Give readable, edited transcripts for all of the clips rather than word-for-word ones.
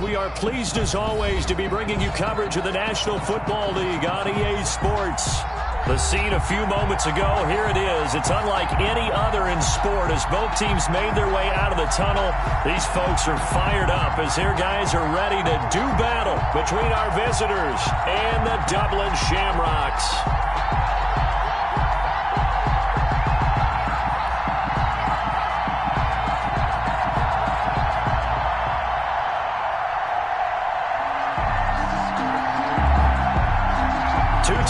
We are pleased as always to be bringing you coverage of the National Football League on EA Sports. The scene a few moments ago, here it is. It's unlike any other in sport as both teams made their way out of the tunnel. These folks are fired up as their guys are ready to do battle between our visitors and the Dublin Shamrocks.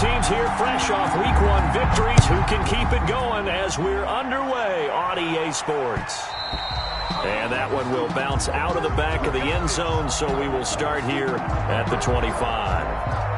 Teams here fresh off Week 1 victories. Who can keep it going as we're underway on EA Sports? And that one will bounce out of the back of the end zone, so we will start here at the 25.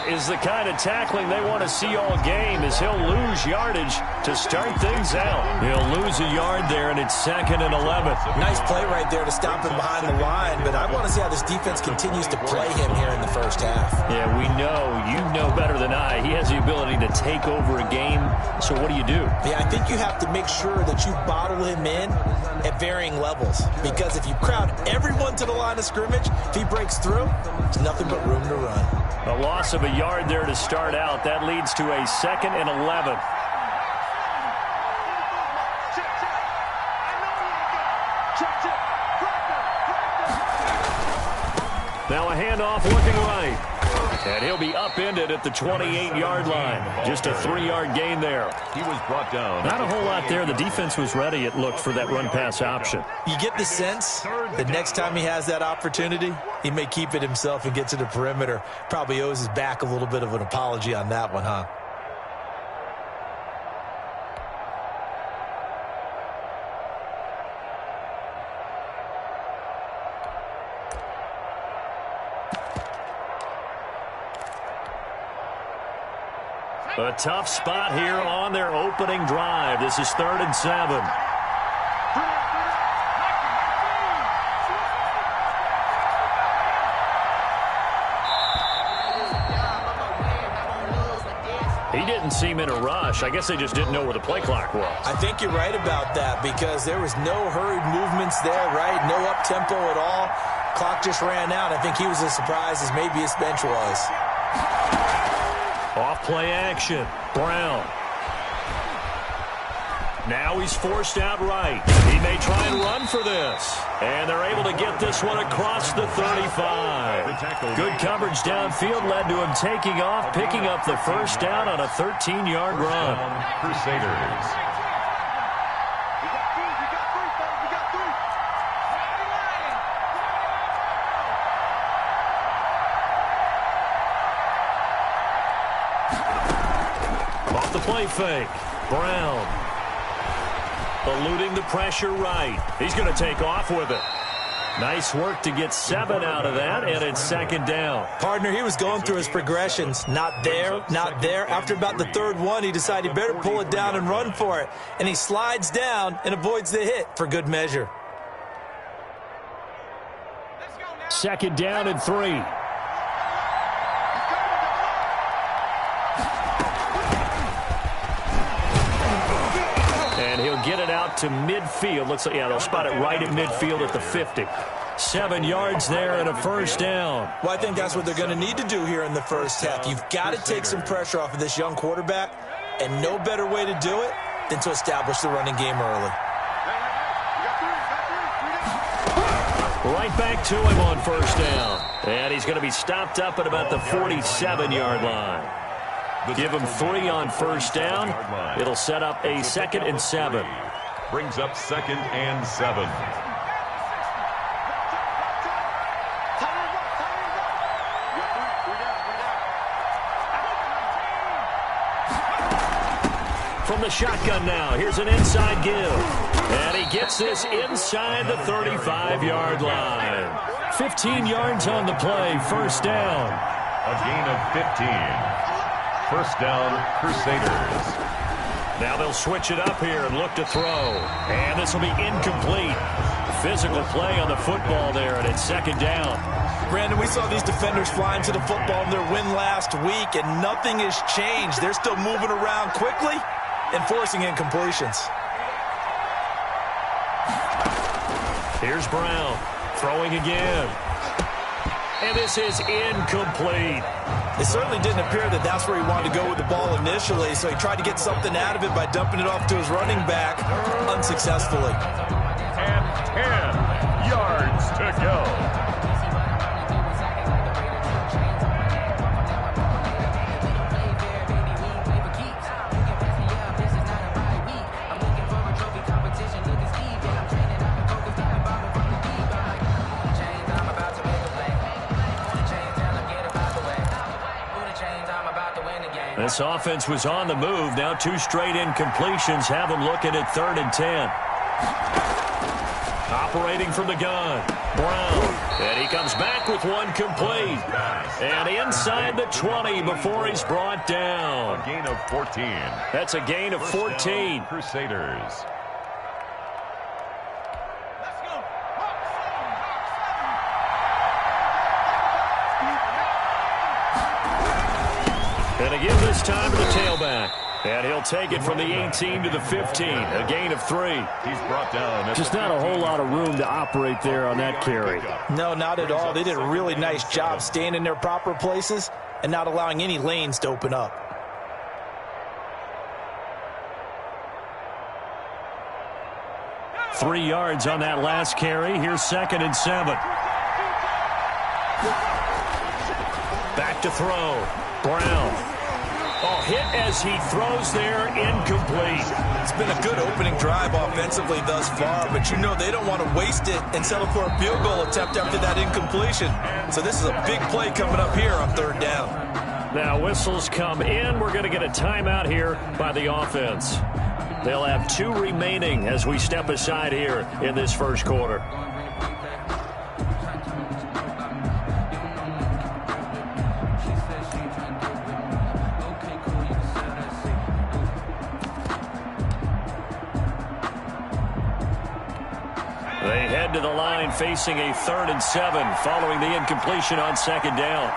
Is the kind of tackling they want to see all game as he'll lose yardage to start things out. He'll lose a yard there, and it's 2nd and 11. Nice play right there to stop him behind the line, but I want to see how this defense continues to play him here in the first half. Yeah, we know. You know better than I. He has the ability to take over a game, so what do you do? Yeah, I think you have to make sure that you bottle him in at varying levels, because if you crowd everyone to the line of scrimmage, if he breaks through, there's nothing but room to run. A loss of a yard there to start out. That leads to a 2nd and 11. Now a handoff looking right. And he'll be upended at the 28-yard line. Just a 3-yard gain there. He was brought down. Not a whole lot there. The defense was ready, it looked, for that run-pass option. You get the sense that next time he has that opportunity, he may keep it himself and get to the perimeter. Probably owes his back a little bit of an apology on that one, huh? A tough spot here on their opening drive. This is 3rd and 7. He didn't seem in a rush. I guess they just didn't know where the play clock was. I think you're right about that because there was no hurried movements there, right? No up-tempo at all. Clock just ran out. I think he was as surprised as maybe his bench was. Off play action. Brown. Now he's forced out right. He may try and run for this. And they're able to get this one across the 35. Good coverage downfield led to him taking off, picking up the first down on a 13-yard run. Crusaders. Off the play fake. Brown. Eluding the pressure right. He's going to take off with it. Nice work to get 7 out of that, and it's 2nd down. Partner, he was going through his progressions. Not there, not there. After about the 3rd one, he decided he better pull it down and run for it. And he slides down and avoids the hit for good measure. 2nd down and 3. Get it out to midfield. Looks like, yeah, they'll spot it right at midfield at the 50. 7 yards there and a first down. Well, I think that's what they're going to need to do here in the first half. You've got to take some pressure off of this young quarterback, and no better way to do it than to establish the running game early. Right back to him on first down. And he's going to be stopped up at about the 47-yard line. Give him 3 on first down. It'll set up a 2nd and 7. Brings up 2nd and 7. From the shotgun now, here's an inside give. And he gets this inside the 35-yard line. 15 yards on the play, first down. A gain of 15. First down, Crusaders. Now they'll switch it up here and look to throw. And this will be incomplete. Physical play on the football there, and it's second down. Brandon, we saw these defenders flying to the football in their win last week, and nothing has changed. They're still moving around quickly and forcing incompletions. Here's Brown, throwing again. And this is incomplete. It certainly didn't appear that that's where he wanted to go with the ball initially, so he tried to get something out of it by dumping it off to his running back unsuccessfully. And 10 yards to go. This offense was on the move. Now 2 straight incompletions have them looking at 3rd and 10. Operating from the gun, Brown. And he comes back with one complete. And inside the 20 before he's brought down. A gain of 14. That's a gain of 14. Crusaders. And again this time to the tailback. And he'll take it from the 18 to the 15. A gain of 3. He's brought down. Just not a whole lot of room to operate there on that carry. No, not at all. They did a really nice job staying in their proper places and not allowing any lanes to open up. Three yards on that last carry. Here's 2nd and 7. Back to throw. Brown. Oh, hit as he throws there, incomplete. It's been a good opening drive offensively thus far, but you know they don't want to waste it and settle for a field goal attempt after that incompletion. So this is a big play coming up here on 3rd down. Now whistles come in. We're going to get a timeout here by the offense. They'll have 2 remaining as we step aside here in this first quarter. They head to the line facing a 3rd and 7 following the incompletion on 2nd down.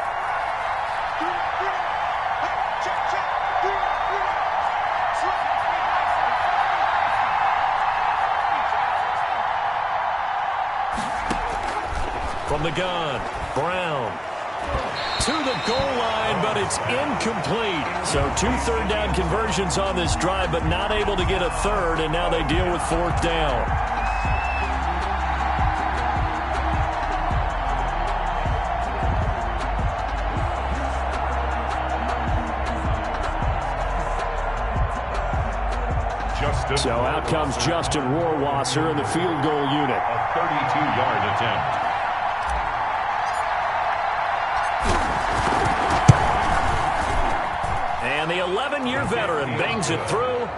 From the gun, Brown. To the goal line, but it's incomplete. So 2 3rd down conversions on this drive, but not able to get a 3rd, and now they deal with 4th down. So out comes Justin Rohrwasser in the field goal unit. A 32-yard attempt. And the 11-year veteran bangs it through.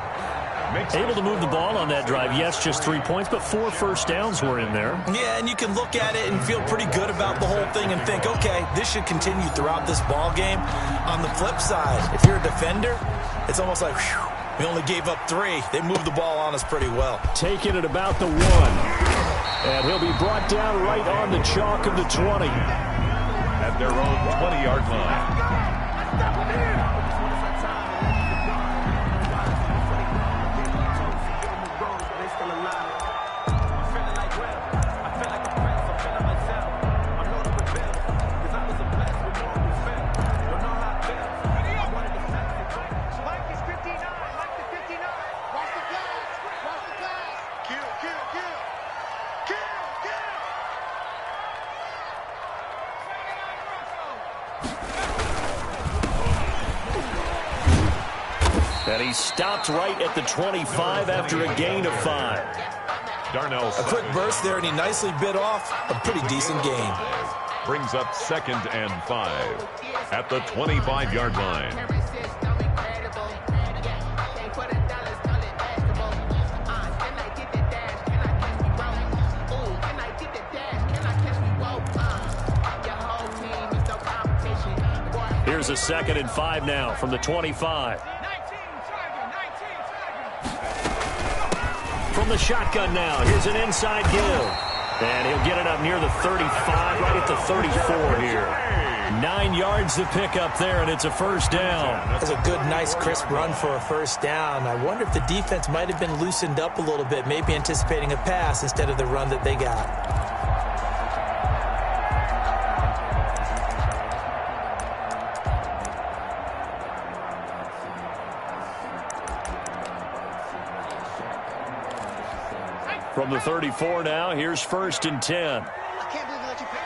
Able to move the ball on that drive. Yes, just 3 points, but 4 first downs were in there. Yeah, and you can look at it and feel pretty good about the whole thing and think, okay, this should continue throughout this ball game. On the flip side, if you're a defender, it's almost like, whew, we only gave up 3. They moved the ball on us pretty well. Taking it about the 1. And he'll be brought down right on the chalk of the 20. At their own 20-yard line. And he stopped right at the 25 after a gain of 5. Darnell. A quick burst there, and he nicely bit off a pretty decent gain. Brings up 2nd and 5 at the 25-yard line. Here's a 2nd and 5 now from the 25. From the shotgun now, here's an inside give. And he'll get it up near the 35, right at the 34 here. 9 yards to pick up there, and it's a first down. That's a good, nice, crisp run for a first down. I wonder if the defense might have been loosened up a little bit, maybe anticipating a pass instead of the run that they got. From the 34 now, here's 1st and 10. I can't believe I let you pick.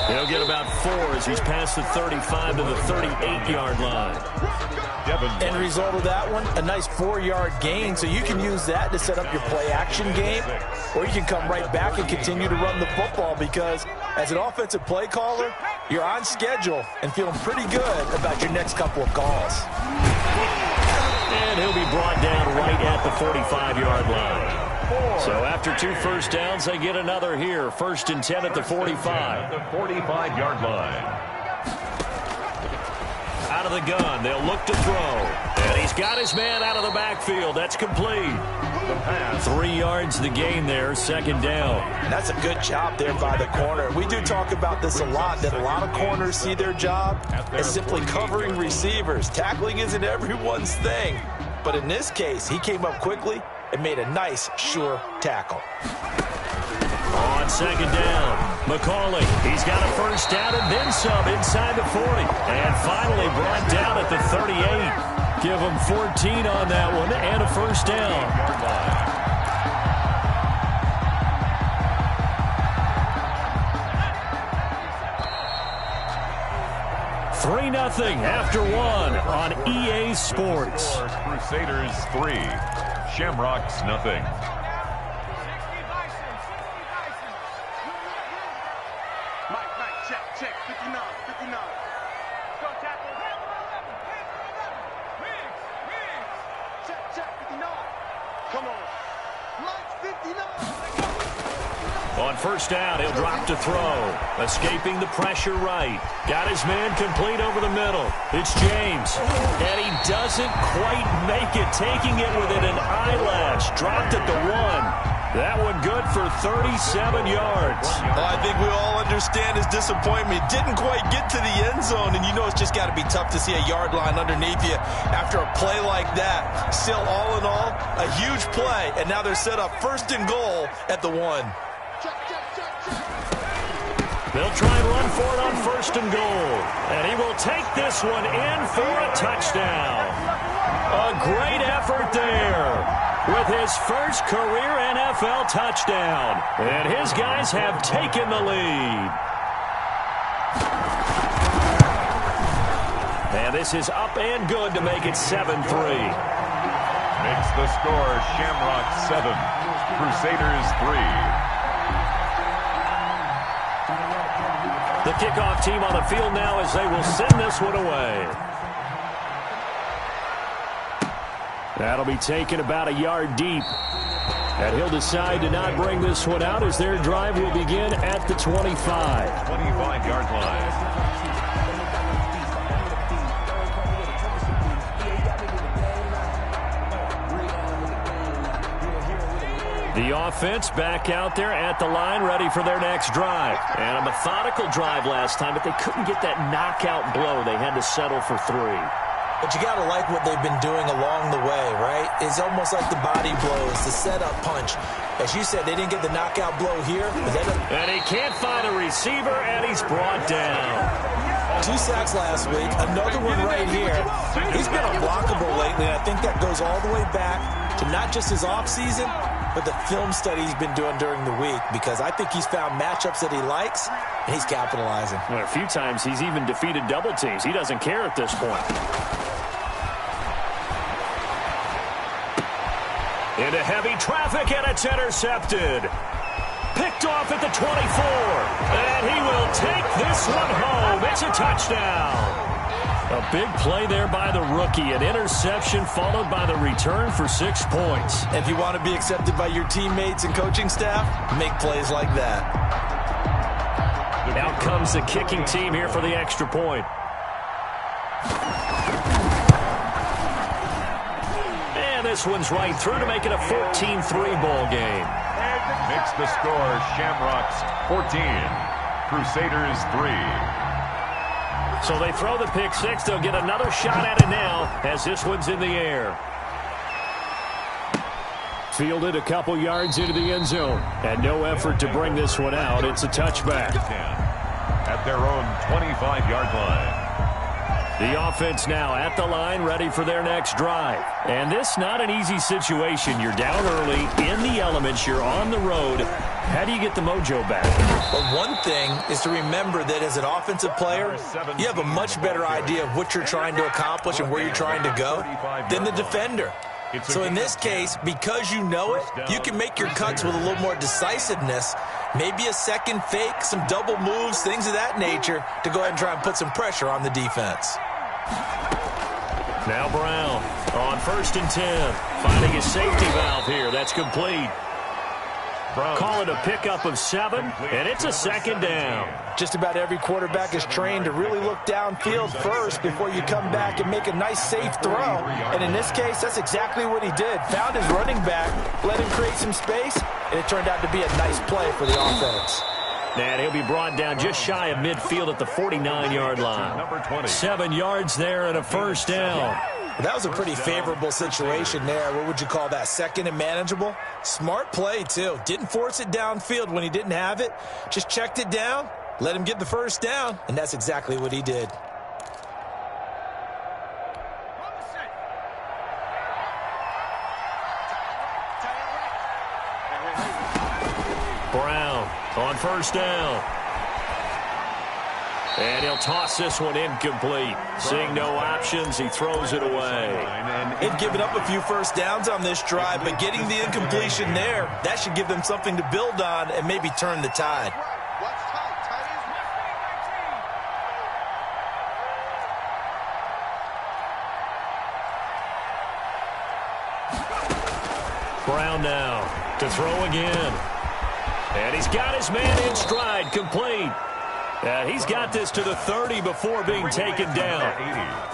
He'll get about 4 as he's past the 35 to the 38-yard line. End result of that one, a nice 4-yard gain, so you can use that to set up your play-action game, or you can come right back and continue to run the football because as an offensive play caller, you're on schedule and feeling pretty good about your next couple of calls. And he'll be brought down right at the 45-yard line. So after 2 first downs, they get another here. 1st and 10 at the 45. The 45-yard line. Out of the gun, they'll look to throw. And he's got his man out of the backfield. That's complete. 3 yards the gain there, 2nd down. And that's a good job there by the corner. We do talk about this a lot, that a lot of corners see their job as simply covering receivers. Tackling isn't everyone's thing. But in this case, he came up quickly and made a nice, sure tackle. On 2nd down, McCauley, he's got a first down and then some inside the 40. And finally brought down at the 38. Give him 14 on that one and a first down. 3-0 after 1 on EA Sports. Crusaders 3, Shamrocks nothing. Check, 59. Go tackle. Check, 59. Come on. Mike, 59. On first down, he'll drop to throw. Escaping the pressure right. Got his man complete over the middle. It's James. And he doesn't quite make it, taking it within an eyelash. Dropped at the 1. That one good for 37 yards. Well, I think we all understand his disappointment. Didn't quite get to the end zone, and you know it's just got to be tough to see a yard line underneath you after a play like that. Still, all in all, a huge play, and now they're set up 1st and goal at the 1. They'll try and run for it on 1st and goal. And he will take this one in for a touchdown. A great effort there with his first career NFL touchdown. And his guys have taken the lead. And this is up and good to make it 7-3. Makes the score Shamrock 7, Crusaders 3. The kickoff team on the field now as they will send this one away. That'll be taken about a yard deep. And he'll decide to not bring this one out as their drive will begin at the 25. 25-yard line. The offense back out there at the line, ready for their next drive. And a methodical drive last time, but they couldn't get that knockout blow. They had to settle for 3. But you got to like what they've been doing along the way, right? It's almost like the body blows, the setup punch. As you said, they didn't get the knockout blow here. And he can't find a receiver, and he's brought down. 2 sacks last week, another one right here. He's been unblockable lately, and I think that goes all the way back to not just his offseason, but the film study he's been doing during the week, because I think he's found matchups that he likes, and he's capitalizing. Well, a few times he's even defeated double teams. He doesn't care at this point. Into heavy traffic, and it's intercepted. Picked off at the 24. And he will take this one home. It's a touchdown. A big play there by the rookie. An interception followed by the return for 6 points. If you want to be accepted by your teammates and coaching staff, make plays like that. Out comes the kicking team here for the extra point. And this one's right through to make it a 14-3 ball game. Makes the score Shamrocks 14, Crusaders 3. So they throw the pick six. They'll get another shot at it now as this one's in the air. Fielded a couple yards into the end zone. And no effort to bring this one out. It's a touchback. At their own 25-yard line. The offense now at the line, ready for their next drive. And this not an easy situation. You're down early, in the elements, you're on the road. How do you get the mojo back? Well, one thing is to remember that as an offensive player, you have a much better idea of what you're trying to accomplish and where you're trying to go than the defender. So in this case, because you know it, you can make your cuts with a little more decisiveness, maybe a second fake, some double moves, things of that nature, to go ahead and try and put some pressure on the defense. Now Brown on 1st and 10, finding his safety valve here. That's complete. Call it a pickup of 7, and it's a 2nd down. Just about every quarterback is trained to really look downfield first before you come back and make a nice, safe throw. And in this case, that's exactly what he did. Found his running back, let him create some space, and it turned out to be a nice play for the offense. And he'll be brought down just shy of midfield at the 49-yard line. 7 yards there and a 1st down. Well, that was a pretty favorable situation there. What would you call that? 2nd and manageable? Smart play, too. Didn't force it downfield when he didn't have it. Just checked it down, let him get the 1st down, and that's exactly what he did. Brown on 1st down. And he'll toss this one incomplete. Seeing no options, he throws it away. They've given up a few 1st downs on this drive, but getting the incompletion there, that should give them something to build on and maybe turn the tide. Brown now to throw again. And he's got his man in stride, complete. And he's got this to the 30 before being taken down.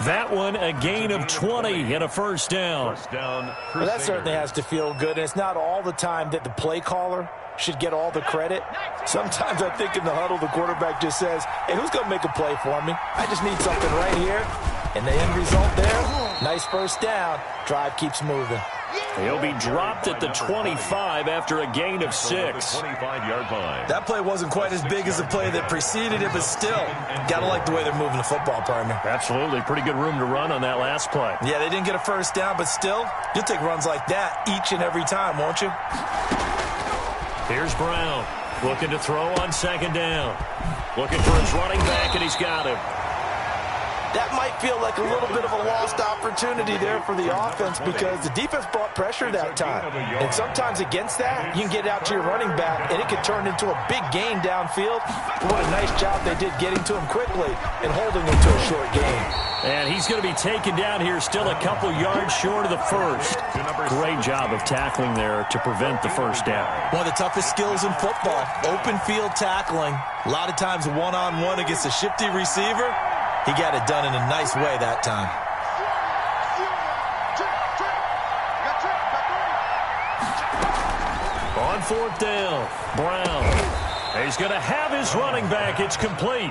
That one, a gain of 20 and a 1st down. Well, that certainly has to feel good, and it's not all the time that the play caller should get all the credit. Sometimes I think in the huddle, the quarterback just says, hey, who's going to make a play for me? I just need something right here. And the end result there, nice 1st down. Drive keeps moving. He'll be dropped at the 25 after a gain of 6. 25-yard line. That play wasn't quite as big as the play that preceded it, but still, got to like the way they're moving the football, partner. Absolutely. Pretty good room to run on that last play. Yeah, they didn't get a 1st down, but still, you'll take runs like that each and every time, won't you? Here's Brown looking to throw on 2nd down. Looking for his running back, and he's got him. That might feel like a little bit of a lost opportunity there for the offense because the defense brought pressure that time. And sometimes against that, you can get out to your running back, and it can turn into a big gain downfield. But what a nice job they did getting to him quickly and holding him to a short gain. And he's going to be taken down here still a couple yards short of the 1st. Great job of tackling there to prevent the 1st down. One of the toughest skills in football, open field tackling. A lot of times one-on-one against a shifty receiver. He got it done in a nice way that time. On 4th down, Brown. He's going to have his running back. It's complete.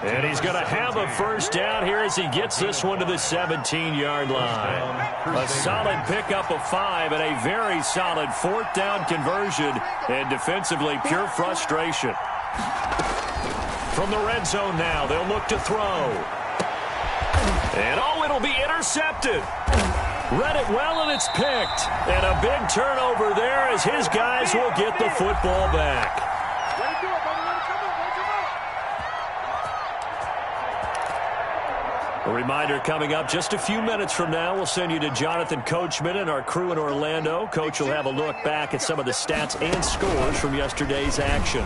And he's going to have a 1st down here as he gets this one to the 17-yard line. A solid pickup of 5 and a very solid 4th down conversion. And defensively, pure frustration. From the red zone now, they'll look to throw. And, oh, it'll be intercepted. Read it well, and it's picked. And a big turnover there as his guys will get the football back. A reminder coming up just a few minutes from now, we'll send you to Jonathan Coachman and our crew in Orlando. Coach will have a look back at some of the stats and scores from yesterday's action.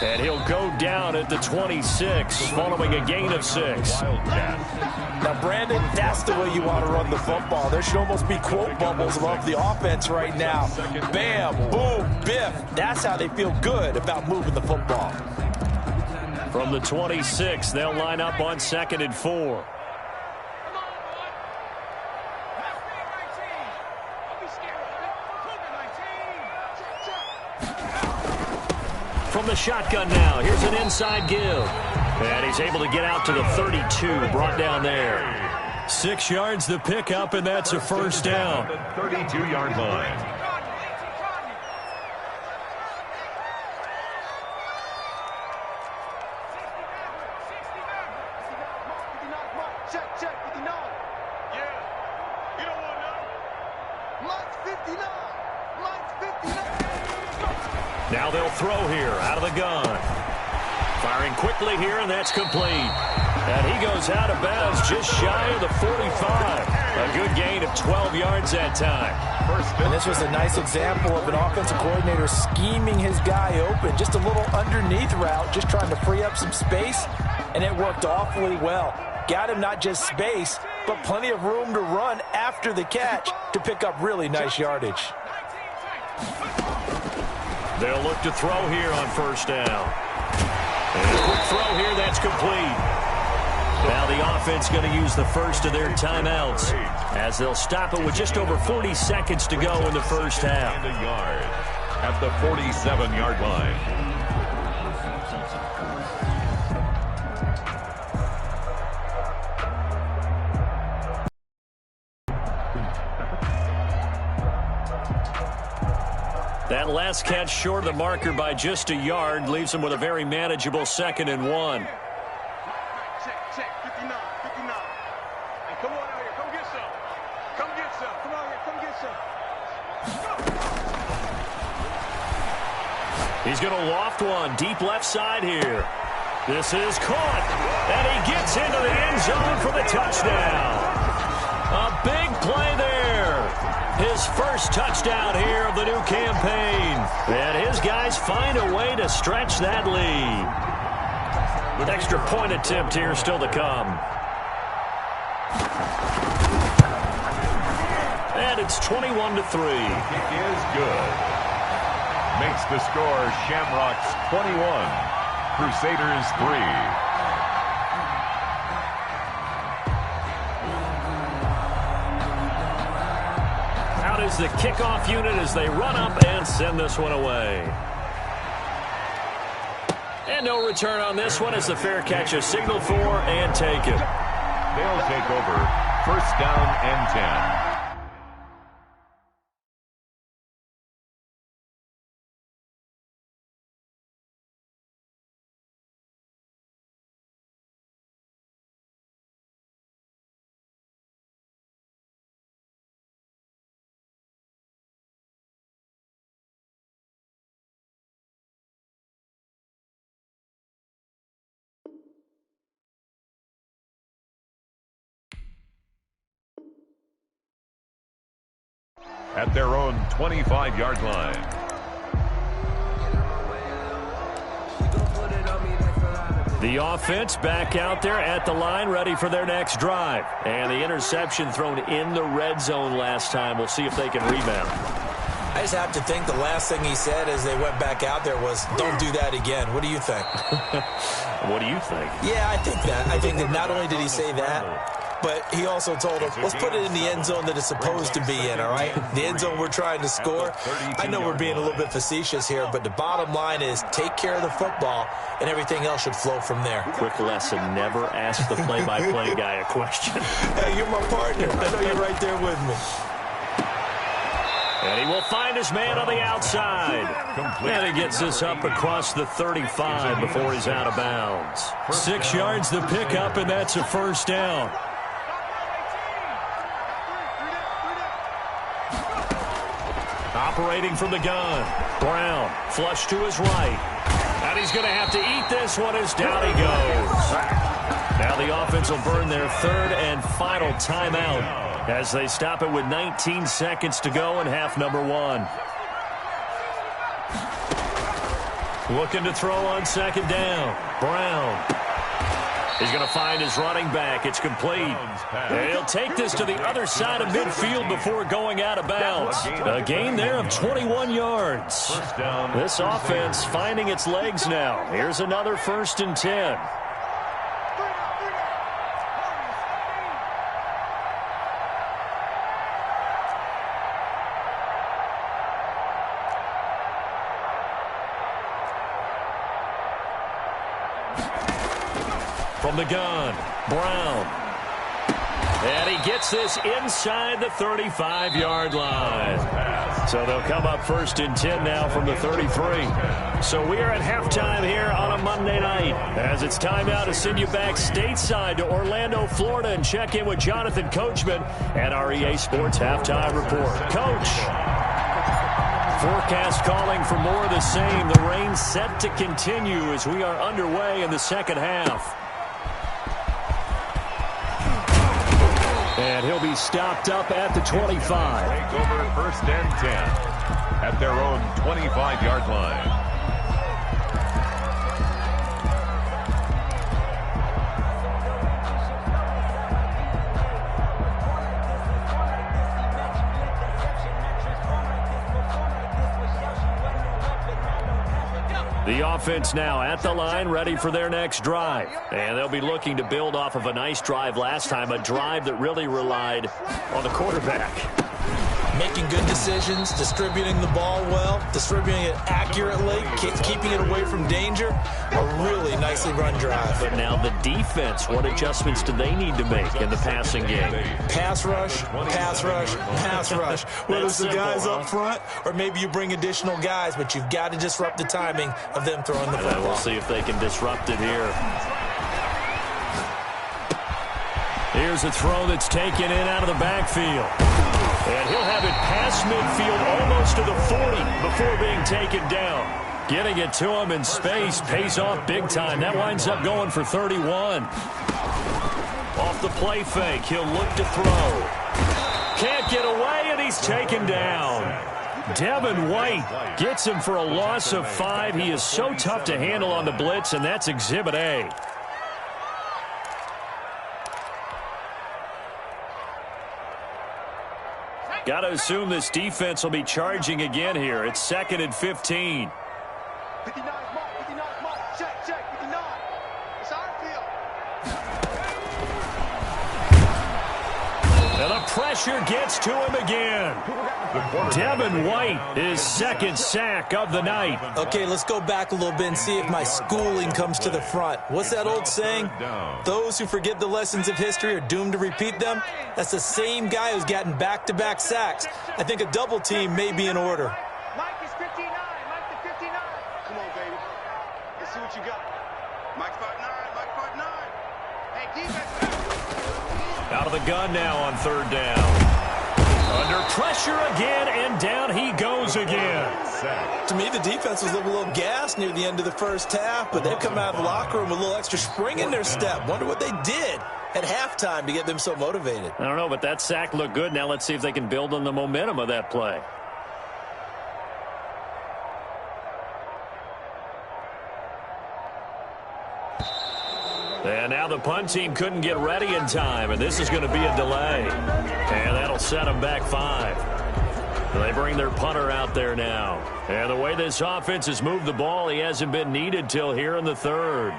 And he'll go down at the 26 following a gain of 6. Now, Brandon, that's the way you want to run the football. There should almost be quote bubbles above the offense right now. Bam, boom, biff. That's how they feel good about moving the football. From the 26, they'll line up on 2nd and 4. From the shotgun now, here's an inside give. And he's able to get out to the 32, brought down there. 6 yards the pickup, and that's a first down. 32-yard line. Now they'll throw here out of the gun. Firing quickly here, and that's complete. And he goes out of bounds just shy of the 45. A good gain of 12 yards that time. And this was a nice example of an offensive coordinator scheming his guy open. Just a little underneath route, just trying to free up some space, and it worked awfully well. Got him not just space, but plenty of room to run after the catch to pick up really nice yardage. They'll look to throw here on first down. And a quick throw here, that's complete. Now the offense going to use the first of their timeouts as they'll stop it with just over 40 seconds to go in the first half. And a yard at the 47-yard line. That last catch short of the marker by just a yard leaves him with a very manageable 2nd and 1. Check, 59. And come on out here, come get some. Come out here, come get some. He's going to loft one deep left side here. This is caught, and he gets into the end zone for the touchdown. A big play there. His first touchdown here of the new campaign. And his guys find a way to stretch that lead. An extra point attempt here still to come. And it's 21-3. Is good. Makes the score Shamrocks 21, Crusaders 3. Out is the kickoff unit as they run up and send this one away. And no return on this one as the fair catch is signaled for and taken. They'll take over. First down and 10. At their own 25-yard line. The offense back out there at the line, ready for their next drive. And the interception thrown in the red zone last time. We'll see if they can rebound. I just have to think the last thing he said as they went back out there was, don't do that again. What do you think? What do you think? Yeah, I think that. I think that not only did he say that, but he also told him, let's put it in the end zone that it's supposed to be in, all right? The end zone we're trying to score. I know we're being a little bit facetious here, but the bottom line is take care of the football, and everything else should flow from there. Quick lesson, never ask the play-by-play guy a question. Hey, you're my partner. I know you're right there with me. And he will find his man on the outside. And he gets this up across the 35 before he's out of bounds. 6 yards the pickup, and that's a first down. Operating from the gun. Brown, flush to his right. And he's going to have to eat this one as down he goes. Now the offense will burn their third and final timeout as they stop it with 19 seconds to go in half number 1. Looking to throw on second down. Brown. He's going to find his running back. It's complete. He'll take this to the other side of midfield before going out of bounds. A gain there of 21 yards. This offense finding its legs now. Here's another 1st and 10. From the gun, Brown. And he gets this inside the 35-yard line. So they'll come up 1st and 10 now from the 33. So we are at halftime here on a Monday night. As it's time now to send you back stateside to Orlando, Florida, and check in with Jonathan Coachman and our EA Sports Halftime Report. Coach. Forecast calling for more of the same. The rain set to continue as we are underway in the second half. And he'll be stopped up at the 25. Take over 1st and 10 at their own 25-yard line. The offense now at the line, ready for their next drive. And they'll be looking to build off of a nice drive last time, a drive that really relied on the quarterback. Making good decisions, distributing the ball well, distributing it accurately, keeping it away from danger. A really nicely run drive. But now the defense, what adjustments do they need to make in the passing game? Pass rush, pass rush, pass rush. Whether it's the guys up front or maybe you bring additional guys, but you've got to disrupt the timing of them throwing the football. We'll see if they can disrupt it here. Here's a throw that's taken in out of the backfield. And he'll have it past midfield almost to the 40 before being taken down. Getting it to him in space pays off big time. That winds up going for 31. Off the play fake, he'll look to throw. Can't get away, and he's taken down. Devin White gets him for a loss of 5. He is so tough to handle on the blitz, and that's Exhibit A. Got to assume this defense will be charging again here. It's 2nd and 15. 59 mark, 59 mark. Check, 59. It's our field. And the pressure gets to him again. Devin White, his 2nd sack of the night. Okay, let's go back a little bit and see if my schooling comes to the front. What's that old saying? Those who forget the lessons of history are doomed to repeat them. That's the same guy who's gotten back-to-back sacks. I think a double team may be in order. Mike is 59. Mike the 59. Come on, baby. Let's see what you got. Mike 5'9. Mike 5'9. Hey, defense. Out of the gun now on 3rd down. Under pressure again, and down he goes again. To me, the defense was a little gassed near the end of the first half, but they've come out of the locker room with a little extra spring in their step. Wonder what they did at halftime to get them so motivated. I don't know, but that sack looked good. Now let's see if they can build on the momentum of that play. And now the punt team couldn't get ready in time, and this is going to be a delay. And that'll set them back 5. They bring their punter out there now. And the way this offense has moved the ball, he hasn't been needed till here in the 3rd.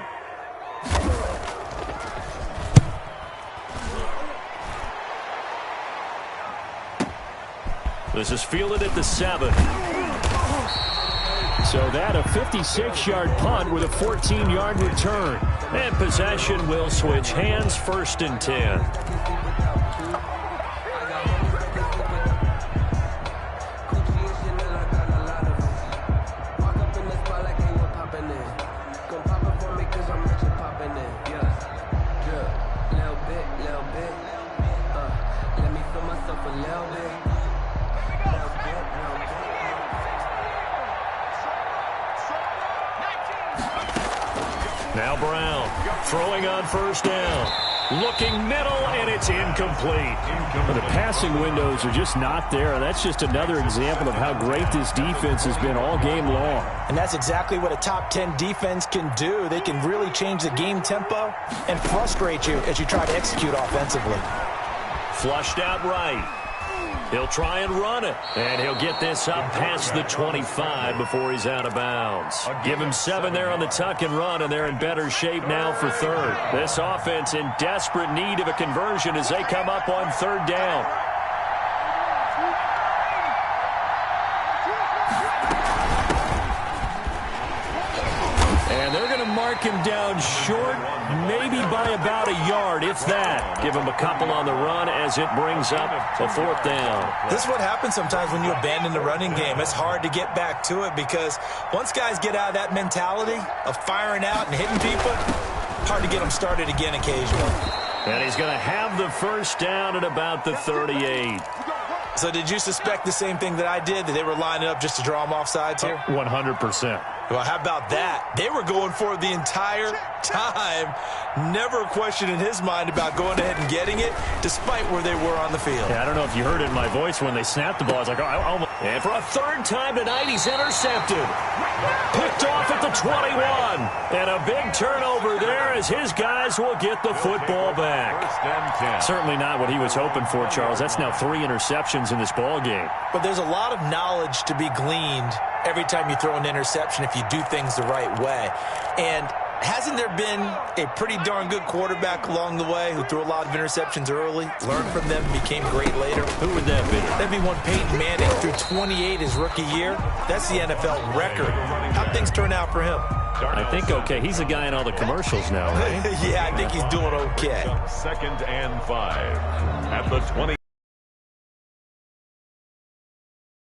This is fielded at the 7. So that a 56-yard punt with a 14-yard return. And possession will switch hands, 1st and 10. Now Brown throwing on 1st down. Looking middle, and it's incomplete. The passing windows are just not there. That's just another example of how great this defense has been all game long. And that's exactly what a top 10 defense can do. They can really change the game tempo and frustrate you as you try to execute offensively. Flushed out right. He'll try and run it, and he'll get this up past the 25 before he's out of bounds. Give him 7 there on the tuck and run, and they're in better shape now for third. This offense in desperate need of a conversion as they come up on third down. And they're going to mark him down short, maybe by about a yard, if that. Give him a couple on the run as it brings up a fourth down. This is what happens sometimes when you abandon the running game. It's hard to get back to it because once guys get out of that mentality of firing out and hitting people, hard to get them started again occasionally. And he's going to have the first down at about the 38. So did you suspect the same thing that I did, that they were lining up just to draw them off sides here? 100%. Well, how about that? They were going for it the entire time. Never a question in his mind about going ahead and getting it, despite where they were on the field. Yeah, I don't know if you heard it in my voice when they snapped the ball. I was like, oh, almost. And for a third time tonight, he's intercepted. Picked off at the 21. And a big turnover there as his guys will get the football back. Certainly not what he was hoping for, Charles. That's now 3 interceptions in this ball game. But there's a lot of knowledge to be gleaned every time you throw an interception if you do things the right way. And hasn't there been a pretty darn good quarterback along the way who threw a lot of interceptions early, learned from them, became great later? Who would that be? That'd be one Peyton Manning, threw 28 his rookie year. That's the NFL record. How'd things turn out for him? I think okay. He's a guy in all the commercials now, right? Yeah, I think he's doing okay. 2nd and 5 at the 20.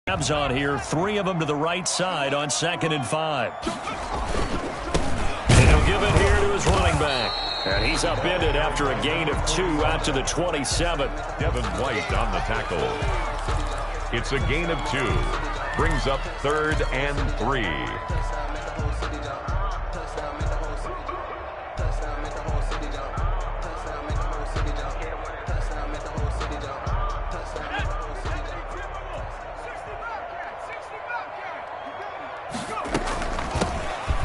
On here, 3 of them to the right side on 2nd and 5. And he'll give it here to his running back. And he's upended after a gain of 2 out to the 27. Devin White on the tackle. It's a gain of 2. Brings up 3rd and 3.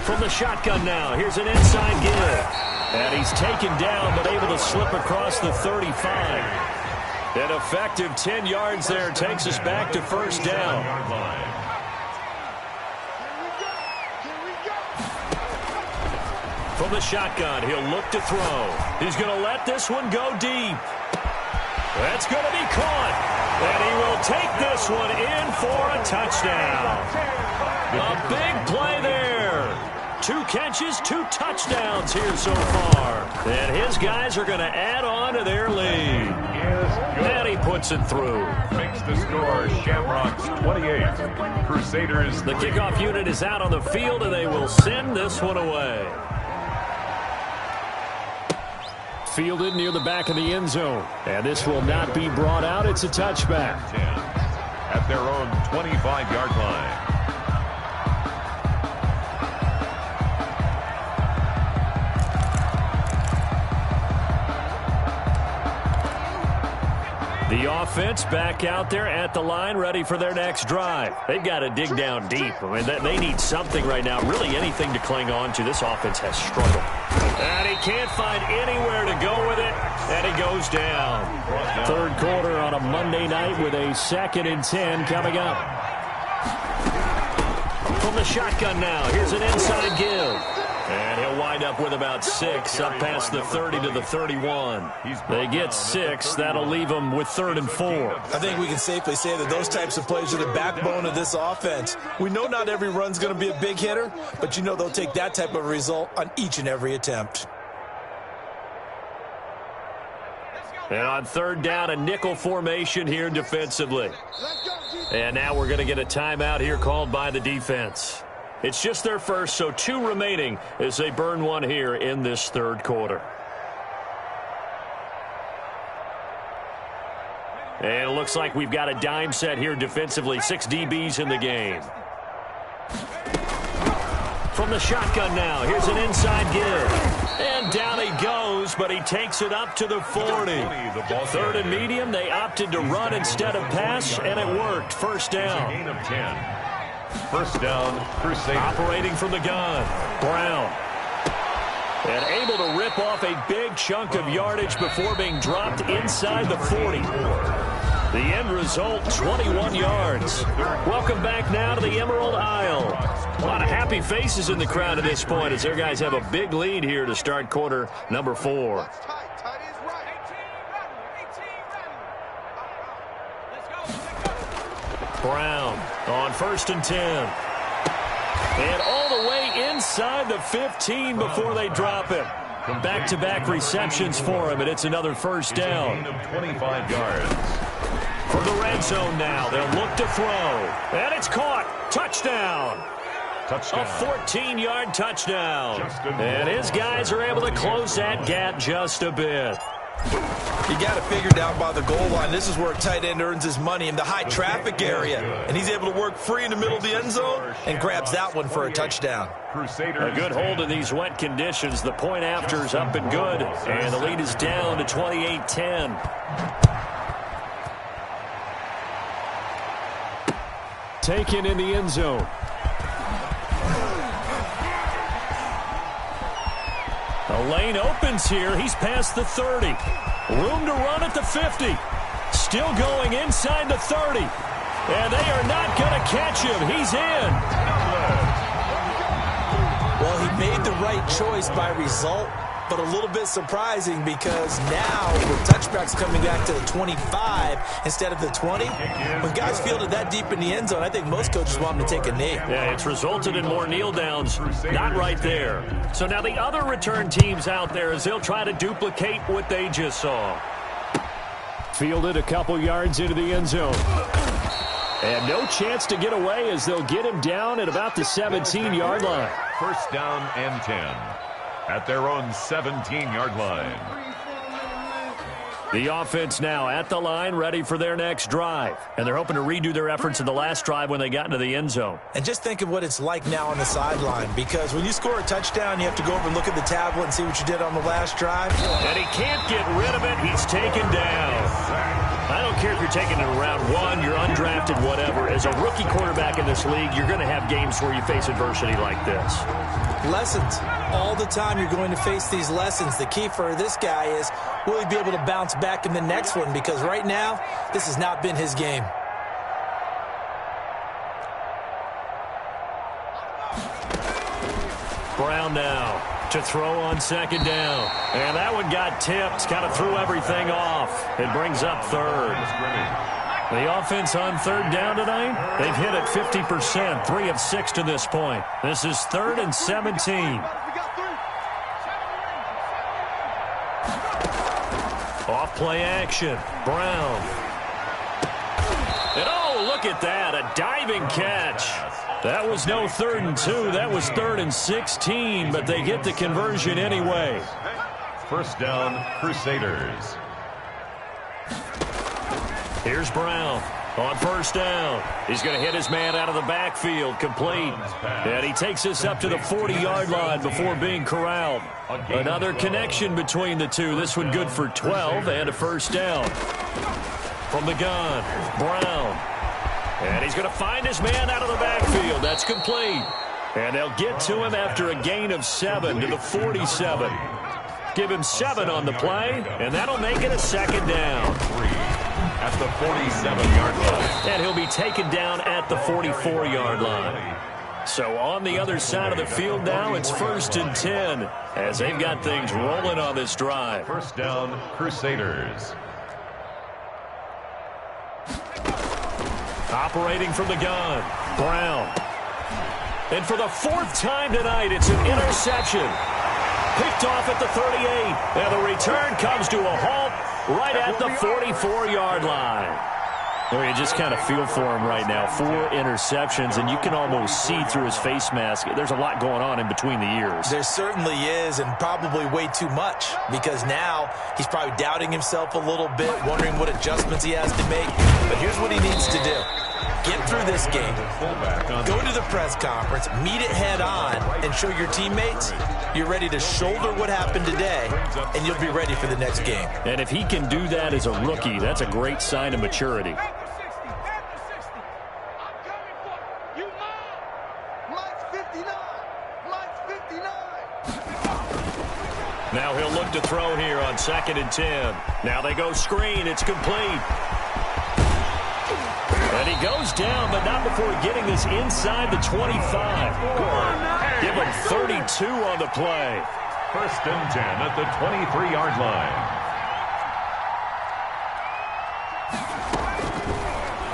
From the shotgun now, here's an inside give. And he's taken down, but able to slip across the 35. An effective 10 yards there takes us back to first down. From the shotgun, he'll look to throw. He's going to let this one go deep. That's going to be caught. And he will take this one in for a touchdown. A big play there. 2 catches, 2 touchdowns here so far. And his guys are going to add on to their lead. And he puts it through. Makes the score Shamrocks 28. Crusaders 3. The kickoff unit is out on the field, and they will send this one away. Fielded near the back of the end zone. And this will not be brought out. It's a touchback. At their own 25-yard line. The offense back out there at the line, ready for their next drive. They've got to dig down deep. I mean, they need something right now, really anything to cling on to. This offense has struggled. And he can't find anywhere to go with it, and he goes down. Third quarter on a Monday night with a 2nd and 10 coming up. From the shotgun now, here's an inside give. And he'll wind up with about 6 up past the 30 to the 31. They get 6. That'll leave them with 3rd and 4. I think we can safely say that those types of plays are the backbone of this offense. We know not every run's going to be a big hitter, but you know they'll take that type of result on each and every attempt. And on 3rd down, a nickel formation here defensively. And now we're going to get a timeout here called by the defense. It's just their first, so 2 remaining as they burn one here in this 3rd quarter. And it looks like we've got a dime set here defensively. 6 DBs in the game. From the shotgun now, here's an inside give. And down he goes yards, but he takes it up to the 40. Third and medium, they opted to run instead of pass, and it worked. First down. Gain of 10. First down, Crusaders. Operating from the gun, Brown. And able to rip off a big chunk of yardage before being dropped inside the 40. The end result, 21 yards. Welcome back now to the Emerald Isle. A lot of happy faces in the crowd at this point as their guys have a big lead here to start quarter number 4. Brown on 1st and 10. And all the way inside the 15 before they drop him. Back-to-back receptions for him, and it's another first down. Gain of 25 yards. For the red zone now, they'll look to throw. And it's caught. Touchdown. A 14-yard touchdown. And his guys are able to close that gap just a bit. You got it figured out by the goal line. This is where a tight end earns his money in the high traffic area. And he's able to work free in the middle of the end zone and grabs that one for a touchdown. A good hold in these wet conditions. The point after is up and good. And the lead is down to 28-10. Taken in the end zone. A lane opens here. He's past the 30. Room to run at the 50. Still going inside the 30. And they are not going to catch him. He's in. Well, he made the right choice by result, but a little bit surprising because now with touchbacks coming back to the 25 instead of the 20, when guys fielded that deep in the end zone, I think most coaches want them to take a knee. Yeah, it's resulted in more kneel downs. Not right there. So now the other return teams out there as they'll try to duplicate what they just saw. Fielded a couple yards into the end zone. And no chance to get away as they'll get him down at about the 17-yard line. First down and 10 at their own 17-yard line. The offense now at the line, ready for their next drive. And they're hoping to redo their efforts in the last drive when they got into the end zone. And just think of what it's like now on the sideline, because when you score a touchdown, you have to go over and look at the tablet and see what you did on the last drive. And he can't get rid of it. He's taken down. I don't care if you're taking it in round 1, you're undrafted, whatever. As a rookie quarterback in this league, you're going to have games where you face adversity like this. Lessons. All the time you're going to face these lessons. The key for this guy is, will he be able to bounce back in the next one? Because right now, this has not been his game. Brown now to throw on second down. And that one got tipped. Kind of threw everything off. It brings up third. The offense on third down tonight, they've hit it 50%, 3 of 6 to this point. This is 3rd and 17. Off play action. Brown. And oh, look at that, a diving catch. That was no 3rd and 2, that was 3rd and 16, but they get the conversion anyway. First down, Crusaders. Here's Brown on first down. He's going to hit his man out of the backfield, complete. And he takes us up to the 40-yard line before being corralled. Another connection between the two. This one good for 12 and a first down. From the gun, Brown. And he's going to find his man out of the backfield. That's complete. And they'll get to him after a gain of 7 to the 47. Give him 7 on the play, and that'll make it a second down. At the 47-yard line. And he'll be taken down at the 44-yard line. So on the other side of the field now, it's 1st and 10 as they've got things rolling on this drive. First down, Crusaders. Operating from the gun, Brown. And for the 4th time tonight, it's an interception. Picked off at the 38. And the return comes to a halt right at the 44-yard line. Well, you just kind of feel for him right now. 4 interceptions, and you can almost see through his face mask. There's a lot going on in between the ears. There certainly is, and probably way too much, because now he's probably doubting himself a little bit, wondering what adjustments he has to make. But here's what he needs to do. Get through this game, go to the press conference, meet it head on, and show your teammates you're ready to shoulder what happened today, and you'll be ready for the next game. And if he can do that as a rookie, that's a great sign of maturity. Now he'll look to throw here on 2nd and 10. Now they go screen. It's complete. And he goes down, but not before getting this inside the 25. Give him 32 on the play. 1st and 10 at the 23-yard line.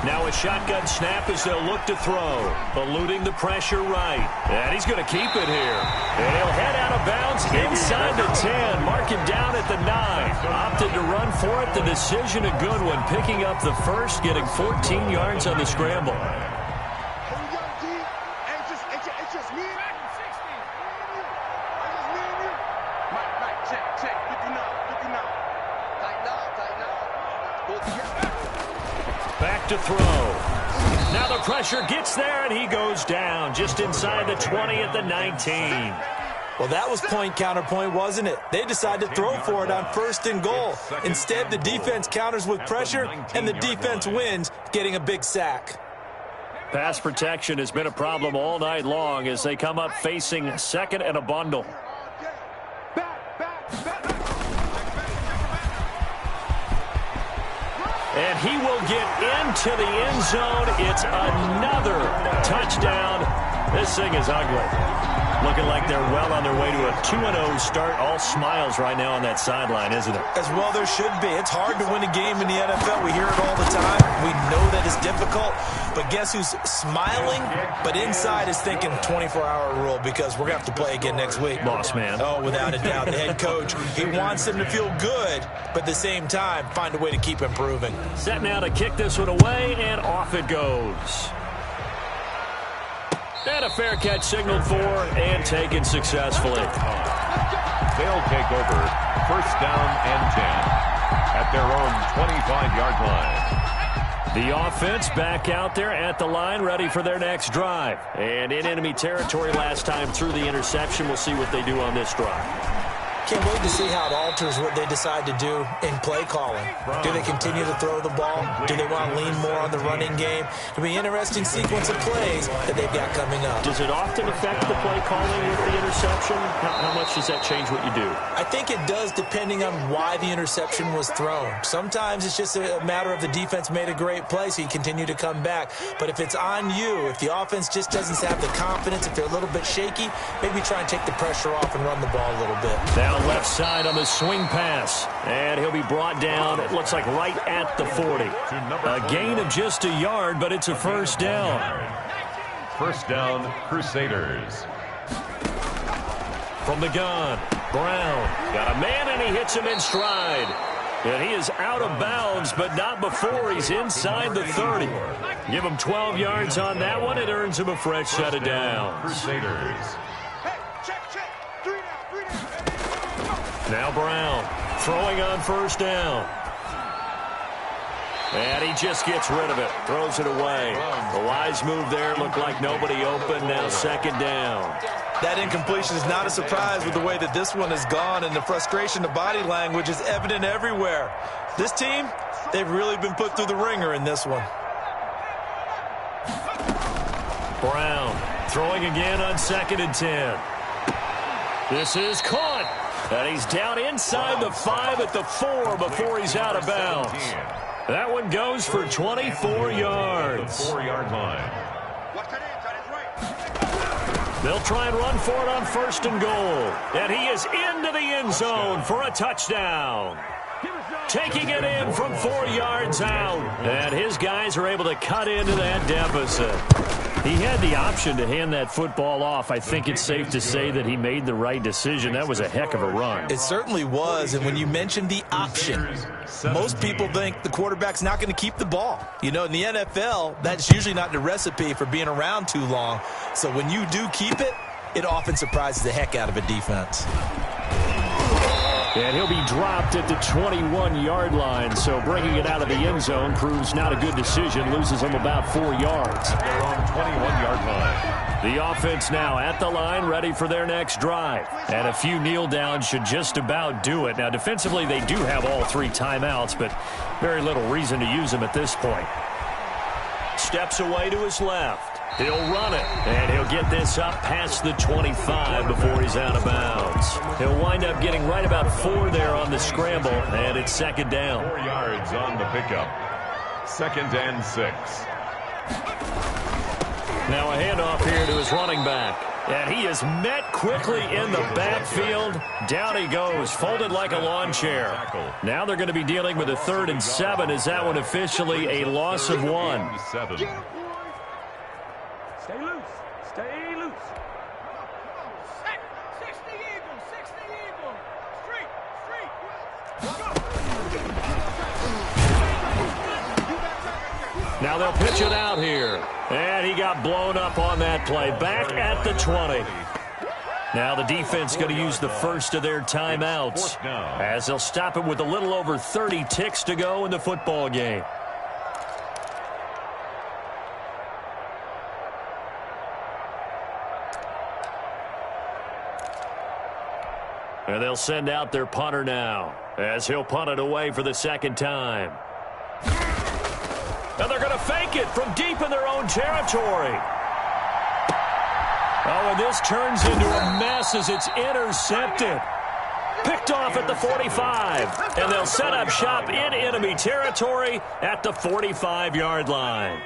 Now a shotgun snap as they'll look to throw. Eluding the pressure right. And he's going to keep it here. And he'll head out of bounds inside the 10. Mark him down at the 9. Opted to run for it. The decision a good one. Picking up the first, getting 14 yards on the scramble. Back to throw. Now the pressure gets there, and he goes down just inside the 20 at the 19. Well, that was point counterpoint, wasn't it? They decided to throw for it on 1st and goal. Instead, the defense counters with pressure, and the defense wins, getting a big sack. Pass protection has been a problem all night long as they come up facing 2nd and a bundle. And he will get into the end zone. It's another touchdown. This thing is ugly. Looking like they're well on their way to a 2-0 start. All smiles right now on that sideline, isn't it? As well there should be. It's hard to win a game in the NFL. We hear it all the time. We know that it's difficult. But guess who's smiling? But inside is thinking 24-hour rule because we're going to have to play again next week. Boss man. Oh, without a doubt. The head coach, he wants them to feel good, but at the same time, find a way to keep improving. Set now to kick this one away, and off it goes. And a fair catch signaled for and taken successfully. They'll take over 1st down and 10 at their own 25-yard line. The offense back out there at the line, ready for their next drive. And in enemy territory last time through the interception. We'll see what they do on this drive. Can't wait to see how it alters what they decide to do in play calling. Do they continue to throw the ball? Do they want to lean more on the running game? It'll be an interesting sequence of plays that they've got coming up. Does it often affect the play calling with the interception? How much does that change what you do? I think it does depending on why the interception was thrown. Sometimes it's just a matter of the defense made a great play, so you continue to come back. But if it's on you, if the offense just doesn't have the confidence, if they're a little bit shaky, maybe try and take the pressure off and run the ball a little bit. Now left side on the swing pass, and he'll be brought down, it looks like right at the 40. A gain of just a yard, but it's a 1st down. 1st down, Crusaders. From the gun, Brown got a man, and he hits him in stride. And he is out of bounds, but not before he's inside the 30. Give him 12 yards on that one. It earns him a fresh set of downs. Crusaders. Now Brown throwing on 1st down. And he just gets rid of it. Throws it away. The wise move there. Looked like nobody open. Now 2nd down. That incompletion is not a surprise with the way that this one has gone, and the frustration, the body language is evident everywhere. This team, they've really been put through the ringer in this one. Brown throwing again on 2nd and 10. This is caught. And he's down inside the 5 at the 4 before he's out of bounds. That one goes for 24 yards. 4-yard line. They'll try and run for it on 1st and goal. And he is into the end zone for a touchdown. Taking it in from 4 yards out. And his guys are able to cut into that deficit. He had the option to hand that football off. I think it's safe to say that he made the right decision. That was a heck of a run. It certainly was. And when you mentioned the option, most people think the quarterback's not going to keep the ball. You know, in the NFL, that's usually not the recipe for being around too long. So when you do keep it, it often surprises the heck out of a defense. And he'll be dropped at the 21-yard line. So bringing it out of the end zone proves not a good decision. Loses him about 4 yards. They're on 21-yard line. The offense now at the line, ready for their next drive. And a few kneel downs should just about do it. Now, defensively, they do have all 3 timeouts, but very little reason to use them at this point. Steps away to his left. He'll run it, and he'll get this up past the 25 before he's out of bounds. He'll wind up getting right about 4 there on the scramble, and it's second down. 4 yards on the pickup. 2nd and 6. Now a handoff here to his running back. And he is met quickly in the backfield. Down he goes, folded like a lawn chair. Now they're going to be dealing with a 3rd and 7. Is that one officially a loss of 1? 7. Stay loose. Stay loose. 60 Eagles. 60 Eagles. Street. Now they'll pitch it out here. And he got blown up on that play. Back at the 20. Now the defense going to use the first of their timeouts as they'll stop it with a little over 30 ticks to go in the football game. And they'll send out their punter now as he'll punt it away for the 2nd time. And they're going to fake it from deep in their own territory. Oh, and this turns into a mess as it's intercepted. Picked off at the 45. And they'll set up shop in enemy territory at the 45-yard line.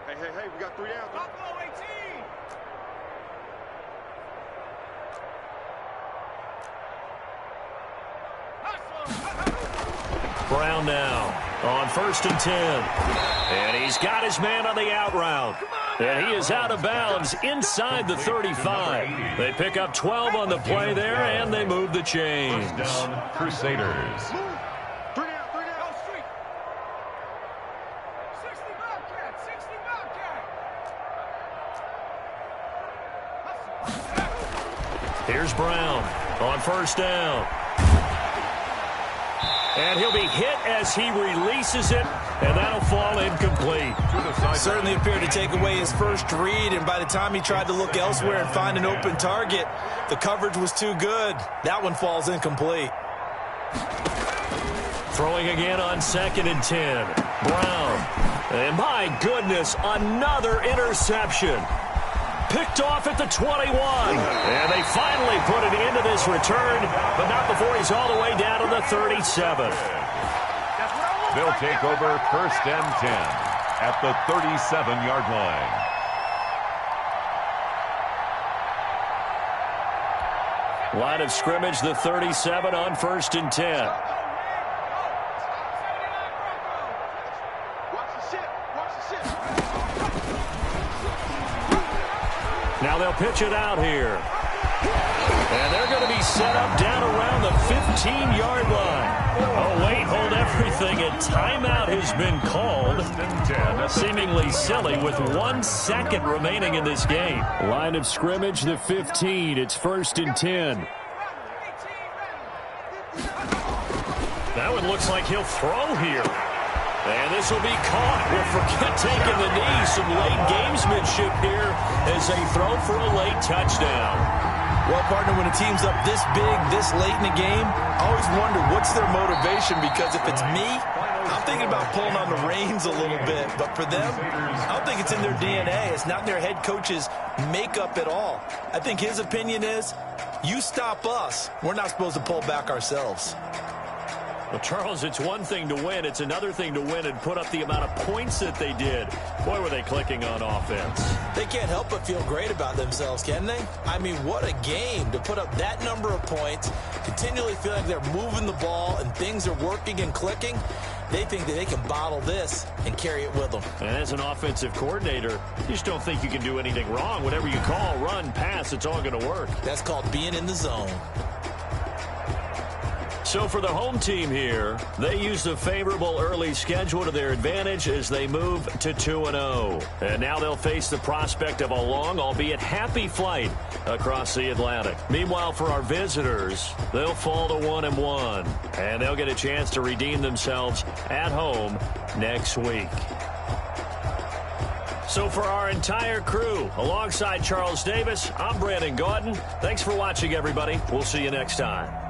Hey, we got 3 downs. Buffalo 18. Brown now on 1st and 10. And he's got his man on the out route. And he is out of bounds inside the 35. They pick up 12 on the play there, and they move the chains. First down, Crusaders. 3 down. Go street. 60 Bobcat. 60 Bobcat. Here's Brown on 1st down. And he'll be hit as he releases it, and that'll fall incomplete. Certainly appeared to take away his first read, and by the time he tried to look elsewhere and find an open target, the coverage was too good. That one falls incomplete. Throwing again on 2nd and 10. Brown. And my goodness, another interception. Picked off at the 21. And they finally put it into this return, but not before he's all the way down to the 37. They'll take over 1st and 10 at the 37-yard line. Line of scrimmage, the 37 on 1st and 10. Now they'll pitch it out here. And they're going to be set up down around the 15-yard line. Oh, wait, hold everything. A timeout has been called. Seemingly silly with 1 second remaining in this game. Line of scrimmage, the 15. It's 1st and 10. That one looks like he'll throw here. And this will be caught. We'll forget taking the knee. Some late gamesmanship here as they throw for a late touchdown. Well, partner, when a team's up this big, this late in the game, I always wonder what's their motivation, because if it's me, I'm thinking about pulling on the reins a little bit. But for them, I don't think it's in their DNA. It's not in their head coach's makeup at all. I think his opinion is, you stop us, we're not supposed to pull back ourselves. Well, Charles, it's one thing to win. It's another thing to win and put up the amount of points that they did. Boy, were they clicking on offense. They can't help but feel great about themselves, can they? I mean, what a game to put up that number of points, continually feel like they're moving the ball and things are working and clicking. They think that they can bottle this and carry it with them. And as an offensive coordinator, you just don't think you can do anything wrong. Whatever you call, run, pass, it's all going to work. That's called being in the zone. So for the home team here, they used a favorable early schedule to their advantage as they move to 2-0. And now they'll face the prospect of a long, albeit happy flight across the Atlantic. Meanwhile, for our visitors, they'll fall to 1-1. And they'll get a chance to redeem themselves at home next week. So for our entire crew, alongside Charles Davis, I'm Brandon Gaudin. Thanks for watching, everybody. We'll see you next time.